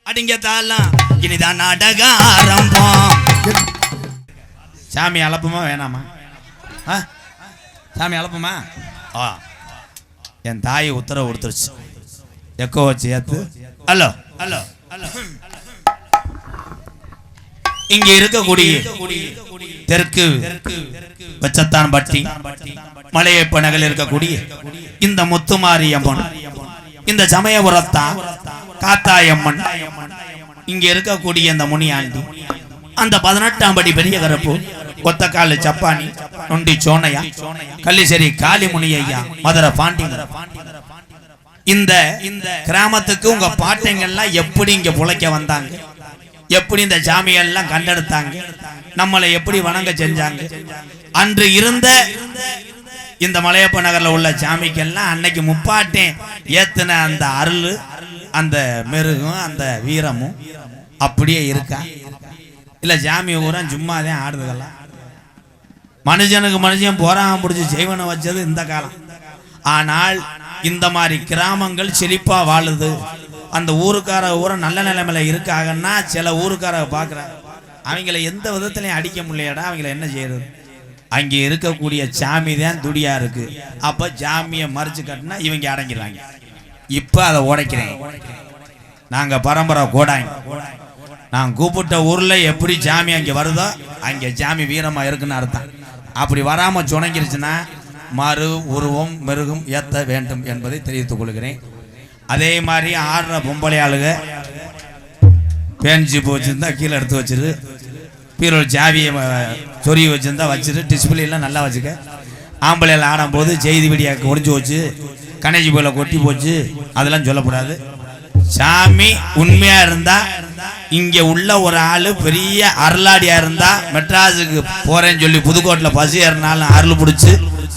அடிங்கத்தாலாம் இனிதான் நாடக ஆரம்பம். சாமி அழப்புமா வேணாமா? சாமி அழப்புமா? என் தாய் உத்தரவு கொடுத்துருச்சு. எக்கோ வச்சு ஏத்து. Hello hello hello. இங்க இருக்கக்கூடிய தெற்கு வெச்சத்தான் பட்டி மலையப்ப நகரில் இருக்கக்கூடிய இந்த முத்துமாரியம்மன், இந்த சமயபுரத்தான் காத்தாயம்மன், இங்க இருக்கக்கூடிய இந்த முனியாண்டி, அந்த 18ஆம் படி பெரிய கருப்பு கொத்தக்காலு சப்பானி நொண்டி சோனையா கள்ளிசேரி காளிமுனியா மதுரை பாண்டி, இந்த கிராமத்துக்கு உங்க பாட்டைங்கள்லாம் எப்படி இங்க புழைக்க வந்தாங்க, எப்படி இந்த சாமியெல்லாம் கண்டெடுத்தாங்க, நம்மளை எப்படி வணங்க செஞ்சாங்க, அன்று இருந்த இந்த மலையப்ப நகர்ல உள்ள சாமிக்கெல்லாம் அன்னைக்கு முப்பாட்டேன் ஏத்துன அந்த அருள், அந்த மெருகும், அந்த வீரமும் அப்படியே இருக்கா? இல்ல சாமி ஊரா சும்மாதான் ஆடுதுக்கலாம்? மனுஷனுக்கு மனுஷன் போராம பிடிச்சி செய்வனை வச்சது இந்த காலம். ஆனால் இந்த மாதிரி கிராமங்கள் செழிப்பா வாழுது. அந்த ஊருக்கார ஊரை நல்ல நிலைமையில இருக்காங்கன்னா சில ஊருக்கார பாக்குறாங்க, அவங்கள எந்த விதத்திலையும் அடிக்க முடியலடா, அவங்கள என்ன செய்யறது? அங்கே இருக்கக்கூடிய சாமி தான் துடியா இருக்கு. அப்ப சாமியை மறைச்சு கட்டினா இவங்க அடங்கிடுவாங்க. இப்ப அதை உடைக்கிறேன். நாங்க பரம்பரை கோடாங்க. நான் கூப்பிட்ட ஊர்ல எப்படி சாமி அங்கே வருதோ அங்கே சாமி வீரமா இருக்குன்னு அர்த்தம். அப்படி வராம சுணங்கிருச்சுன்னா மறு உருவம் மெருகும் ஏத்த வேண்டும் என்பதை தெரிவித்துக் கொள்கிறேன். அதே மாதிரி ஆடுற பொம்பளை ஆளுக பேன்ஜி வச்சிருந்தா கீழே எடுத்து வச்சிரு, பீரோல் சாவியை சொறி வச்சிருந்தா வச்சிரு, டிஸ்பிளே எல்லாம் நல்லா வச்சுக்க. ஆம்பளையில் ஆடும்போது செய்தி வீடியாக்கு ஒடிஞ்சு போச்சு, கணேஜி போல கொட்டி போச்சு, அதெல்லாம் சொல்லக்கூடாது. சாமி உண்மையா இருந்தா, இங்க உள்ள ஒரு ஆளு பெரிய அருளாடியா இருந்தா, மெட்ராஸுக்கு போறேன்னு சொல்லி புதுக்கோட்டில் பசி ஏறினாலும் அருள் பிடிச்சி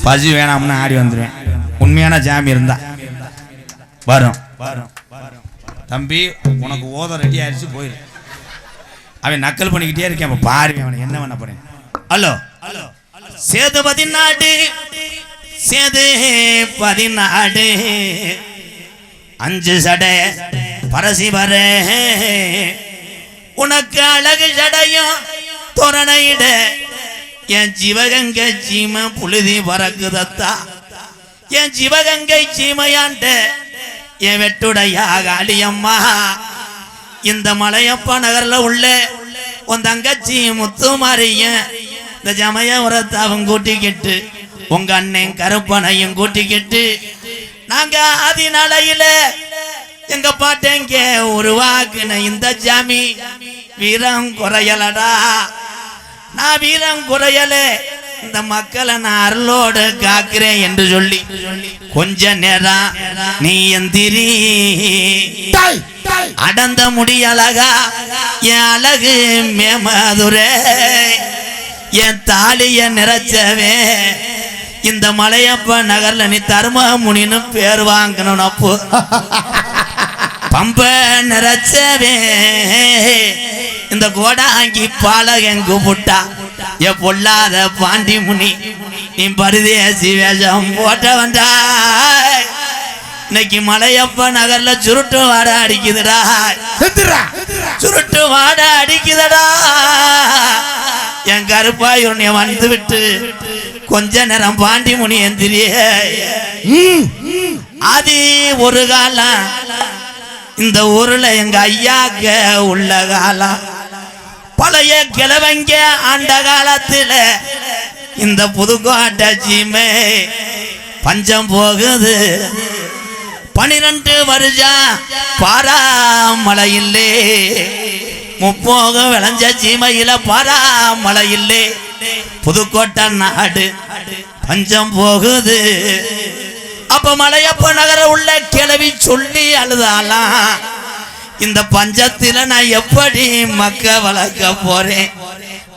பசி வேணாம்னு ஆடி வந்துடுவேன். உண்மையான சாமி இருந்தா வரும். தம்பி உனக்கு ஓத ரெடி ஆயிடுச்சு, போயிரு. அவன் நக்கல் பண்ணிக்கிட்டே இருக்கேன், பாரு அவனை என்ன பண்ண போறேன். Hello hello. சேது 14 சேது 14 5 சடை பரசிவர உனக்கு அழகு சடையும் தோரணையிட என் சிவகங்கை சீம புழுதி பறக்குதத்தா, என் சிவகங்கை சீமையாண்ட என் வெட்டுடையா காளியம்மா, இந்த மலையப்ப நகர்ல உள்ள உன் தங்கச்சி முத்துமாரிய இந்த சமயபுரத்தை அவன் கூட்டிக்கிட்டு உங்க அண்ணன் கருப்பனையும் கூட்டிக்கிட்டு நாங்க ஆதி நாளையில எங்க பாட்டேங்க உருவாக்குன இந்த சாமி வீரம் குறையலடா. நான் வீரம் குறையல, இந்த மக்களை நான் அருளோடு காக்கிறேன் என்று சொல்லி கொஞ்ச நேரம் நீ எந்திரி. அடந்த முடியலகா என் அழகு மேமதுரை, என் தாலிய நிறைச்சவே இந்த மலையப்ப நகர்ல நீ தர்ம முனின்னு பேர் வாங்கணும். அப்போ பம்ப நிறைச்சவே இந்த கோடாங்கி பாலகன் கூப்பிட்டா, என் பொல்லாத பாண்டி முனி நீ பரிதேசி வேஷம் போட்ட வந்தா, இன்னைக்கு மலையப்ப நகர்ல சுருட்டு வாட அடிக்குதுடா, சுருட்டு வாட அடிக்குதடா. என் கருப்பாய் உன்னை வந்து விட்டு கொஞ்ச நேரம் பாண்டி முனி எந்திரிய. அது ஒரு காலம் இந்த ஊர்ல எங்க ஐயாக்க உள்ள காலம், பழைய கிழவங்க ஆண்ட காலத்துல இந்த புதுக்கோட்டை சீமை பஞ்சம் போகுது. 12 வருஷம் பாராமலை இல்லே, முப்போக விளைஞ்ச சீமையில பாராமலை இல்லே, புதுக்கோட்டை நாடு பஞ்சம் போகுது. அப்ப மலையப்ப நகர உள்ள கிளவி சொல்லி அழுதாலாம், இந்த பஞ்சத்துல நான் எப்படி மக்க வளர்க்க போறேன்,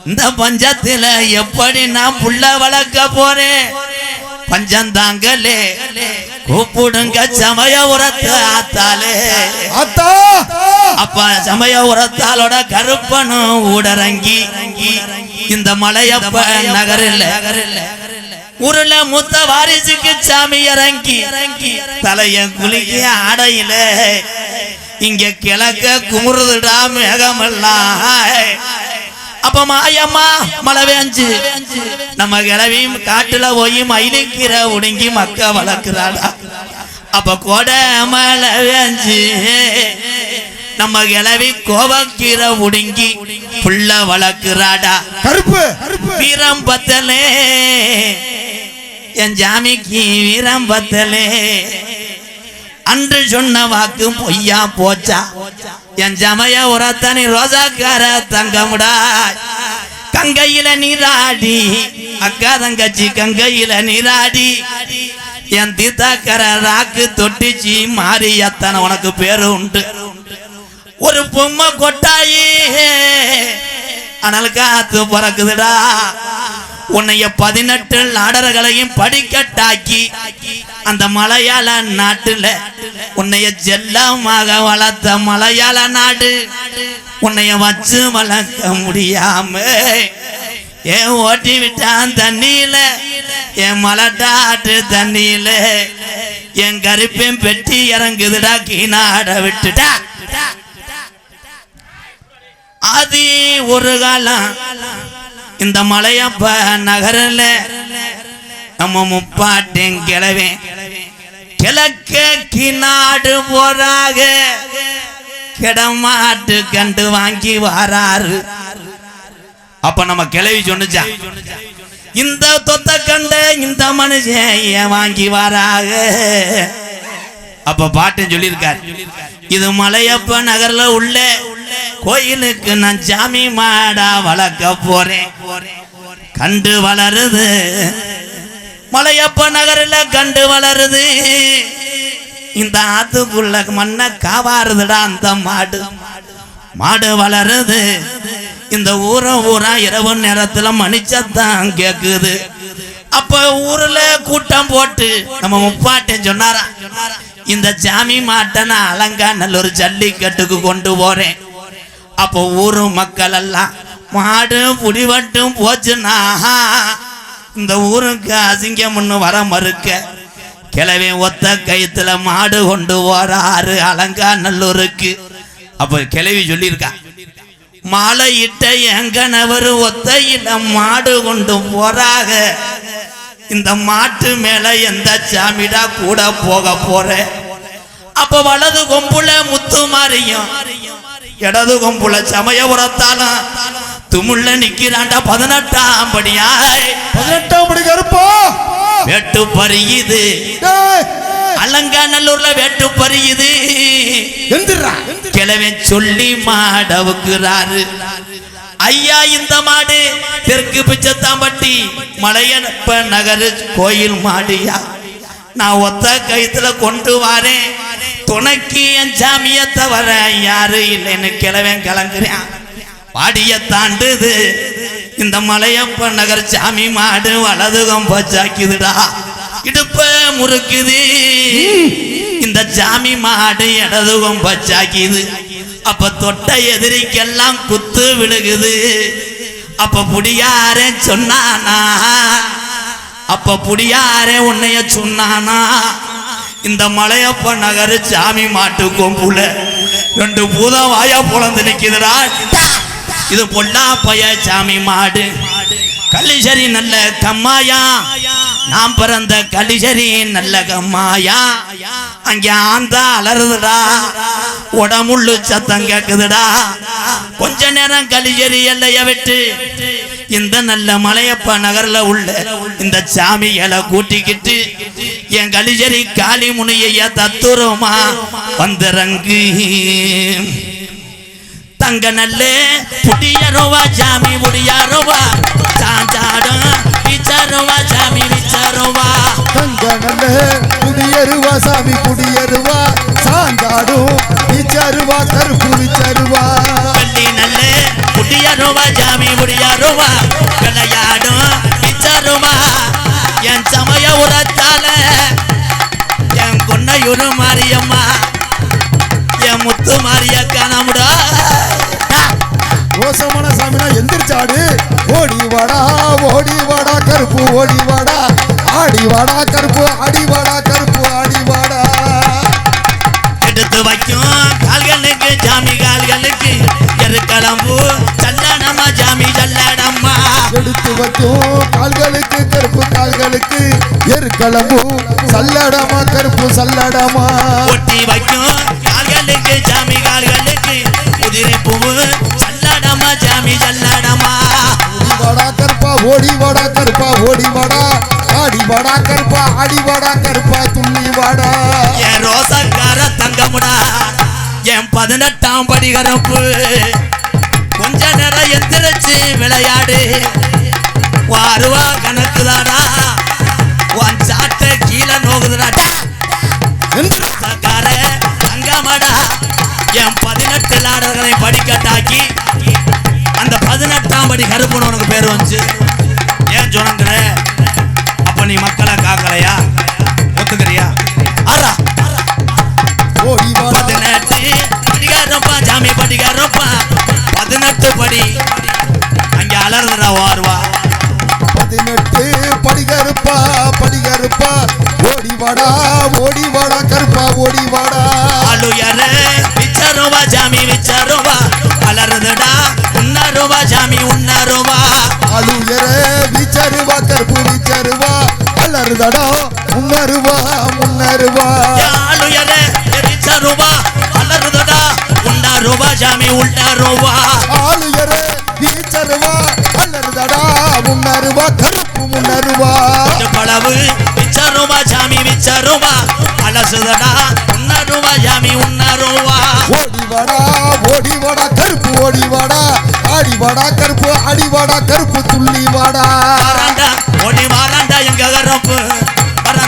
இந்த பஞ்சத்துல எப்படி நான் புள்ள வளர்க்க போறேன், பஞ்சம் தாங்களே கூப்பிடுங்க சமயபுரத்து ஆத்தாலே. அப்ப சமயபுரத்தாலோட கருப்பனும் ஊடரங்கி இந்த மலையப்ப நகரில் ஊருல மூத்த வாரிசுக்கு சாமி இறங்கி தலைய குலுக்கிய ஆடையில இங்க கிழக்க குமுறுதுடா மேகமெல்லாம். அப்ப மாயம்மா மழை பெஞ்சு நம்ம கிளவி காட்டுல போய் மயிலுக்கிற உடுங்கி மக்க வளர்க்கிறாடா. அப்ப கொடை மழை பெஞ்சு நம்ம கிளவி கோவக்கீர உடுங்கி புள்ள வளர்க்கிறாடா. கருப்பு வீரம் பத்தலே என் ஜாமிக்கு வீரம் பத்தலே. அன்று சொன்ன வாக்கு பொய்யா போச்சா. என் ஜமய உரத்தனி ரோசாக்கார தங்கமுடா. கங்கையில நீராடி அக்கா தங்கச்சி கங்கையில நீராடி என் தீத்தாக்கர ராக்கு தொட்டிச்சி மாரியத்தன உனக்கு பேரு உண்டு. ஒரு பொம்மை கொட்டாயி அனல் காத்து பறக்குதுடா. உன்னைய 18 நாடர்களையும் படிக்கட்டாக்கி அந்த மலையாள நாட்டுல உன்னைய ஜெல்லமாக வளர்த்த மலையாள நாடு உன்னைய வச்சு வளர்க்க முடியாம ஏன் ஓட்டி விட்டான் தண்ணியில. என் மலட்டாட்டு தண்ணியில என் கருப்பையும் பெட்டி இறங்குதுடா. கீநாட விட்டுட்டா. அது ஒரு காலம் இந்த மலையப்ப நகரில் நம்ம முப்பாட்டின் கிழவே கிழக்க கிநாடு போறாக கிடமாட்டு கண்டு வாங்கி வாராரு. அப்ப நம்ம கிழவி சொன்னுச்சா, இந்த தொத்த கண்ட இந்த மனுஷன் ஏன் வாங்கி வாராக. அப்ப பாட்டன் சொல்லியிருக்காரு, இது மலையப்ப நகர்ல உள்ள கோயிலுக்கு நான் ஜாமி மாடா வளர்க்க போறேன். கண்டு வளருது மலையப்ப நகரில் கண்டு வளருது. இந்த ஆத்துக்குள்ள மண்ணை காவாருதுடா அந்த மாடு. மாடு வளருது. இந்த ஊரா இரவு நேரத்துல மணிச்சத்தான் கேக்குது. அப்ப ஊர்ல கூட்டம் போட்டு நம்ம முப்பாட்டன் சொன்னாரா, இந்த ஜாமி மாட்டை நான் அலங்காநல்லூர் ஜல்லிக்கட்டுக்கு கொண்டு போறேன். அப்போ ஊரு மக்கள் எல்லாம் மாடு புடிவட்டும் போச்சுன்னா இந்த ஊருக்கு அசிங்கம்னு வர மறுக்க கிழவே ஒத்த கயித்துல மாடு கொண்டு போறாரு அலங்காநல்லூருக்கு. அப்ப கிழவி சொல்லியிருக்கா, மாலை இட்ட எங்கனவர் ஒத்தையில மாடு கொண்டு போறாக. இந்த மாட்டு மேல எந்த சாமிடா கூட போக போற. அப்ப வலது கொம்புல முத்து மாறியும் இடது கொம்புல சமயபுரத்தாலும் துமுள்ள நிக்கிறாண்டா 18ஆம் படியா. 18ஆம் படி கருப்பா வெட்டு பறியுது. அலங்காநல்லூர்ல வெட்டு பறியுது. கிழவே சொல்லி மாடவுக்குறாரு, ஐயா இந்த மாடு தெற்கு பிச்சத்தாம்பட்டி மலையப்ப நகர் கோயில் மாடியா. நான் ஒத்த கயித்துல கொண்டு வாரேன். துணைக்கு என் சாமிய தவிர யாரு இல்லைன்னு கிழவன் கலங்குறேன். பாடிய தாண்டுது இந்த மலையப்ப நகர் சாமி மாடு. வலதுகம் பச்சாக்குதுடா, இடுப்ப முறுக்குது. இந்த சாமி மாடு இடதுகம் பச்சாக்குது. அப்ப தொட்ட எதிரிக்கெல்லாம் குத்து விழுகுது. அப்ப புடியாரே சொன்னானா, அப்ப புடியாரே உன்னைய சொன்னானா. இந்த மலையப்ப நகர் சாமி மாட்டு கொம்புல 2 பூதம் வாயா பொழந்து நிக்குதுடா. இது பொல்லா பய சாமி மாடு. கலிசரி நல்ல கம்மாயா, நாம் பிறந்த கலிசரி நல்ல கம்மாயா. அங்க ஆந்தா அலறுதுடா, உடமுள்ளு சத்தம் கேக்குதுடா. கொஞ்ச நேரம் கலிசரி எல்லைய விட்டு இந்த நல்ல மலையப்ப நகர்ல உள்ள இந்த சாமிகளை கூட்டிக்கிட்டு என் கலிசரி காளி முனிய தத்துரமா வந்திறங்கு. தங்க நல்லே புடியருவா சாமி முடியாருவா சாஞ்சாடும் விச்சருவா சாமி விச்சருவா. தங்க நல்லே புடியருவா சாமி புடியருவா சாஞ்சாடும் விச்சருவா கருப்பு விச்சருவா. வெள்ளி நல்லே புடியருவா சாமி முடியாருவா விளையாடும் விச்சருவா. என் சமய உரத்தால என் கொன்னையுரு மாரியம்மா என் முத்து மாரிய காணமுடா. ரோசமான சாமினா எந்திரிச்சாடு. ஓடி வாடா கருப்பு ஓடி வாடா. ஆடி வாடா கருப்பு ஆடி வாடா கருப்பு ஆடி வாடா. எடுத்து வைக்கும் கால்களுக்கு ஜாமி கால்களுக்கு எருக்களம்பூ சல்லடமா ஜாமி சல்லடம்மா எடுத்து வைக்கும் கால்களுக்கு கருப்பு கால்களுக்கு எருக்களம்பூ சல்லடமா கருப்பு சல்லடமா ஒட்டி வைக்கும் கால்களுக்கு ஜாமி கால்களுக்கு குதிரை பூவு சல்லடமா ஜாமி சல்லடமா வடா கருப்பா ஓடி வாடா கருப்பா ஓடி வாடா ஆடி வாடா கருப்பா ஆடி வாடா கருப்பா துள்ளி வாடா என் ரோசக்கார தங்கமுடா என் 18ஆம் படி கருப்பு கொஞ்ச நேரம் எந்திரிச்சு விளையாடு வாருவா கணக்குதாடா உன் சாட்டை கீழே நோகுதுடாடா ரோசக்கார தங்கமடா என் 18 லாடர்களை படிக்கட்டாக்கி அந்த 18ஆம் படி கருப்புன்னு உனக்கு பேர் வந்துச்சு ஏன் சொன்னங்கிற அப்ப நீ மக்களை காக்கலையா ஒத்துக்கிறியா ஆறா ஓடி வாடா 18 படிக்காரப்பா ஜாமி படிக்காரப்பா 18 படி அங்க அலறுதுடா வாருவா 18 படிகருப்பா படிகருப்பா ஓடி வாடா கருப்பா ஓடி வாடா ஆளுயர விச்சருவா ஜாமி விச்சருவா அலறுதுடா உன்னருவா ஜாமி உன்னருவா அழுயர விச்சருவா கருப்பு விச்சருவா அலறுதடா முன்னருவா முன்னருவா ஆளுயர விச்சருவா அலறுதுடா உன்னருவா ஜாமி உன்னருவா ஆளுயர விச்சருவா அலறுதடா முன்னருவா கருப்பு முன்னருவா பளவு விச்சருவா ஜாமி விச்சருவா அலசுதடா உன்னருவா ஜாமி உன்னருவா ஓடி வாடா கருப்பு ஓடி வாடா ஆடி வாடா கருப்பு ஆடி வாடா கருப்பு துள்ளி வாடா வாராண்டா ஓடி வாராண்டா எங்க கருப்பு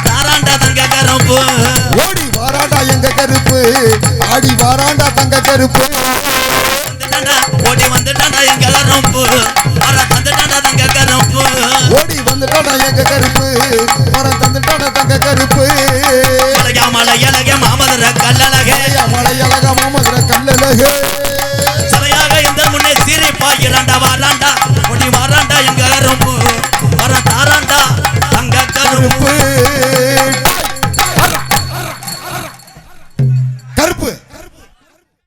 தாராண்டா தங்க கருப்பு ஓடி வாராண்டா எங்க கருப்பு ஆடி வாராண்டா தங்க கருப்பு ஓடி வந்துட்டாண்டா எங்க கருப்பு தந்துட்டாண்டா தங்க கருப்பு ஓடி வந்துட்டாடா எங்க கருப்பு வர தந்துட்டாடா தங்க கருப்பு மலையா மலை இலக மாமதுர கல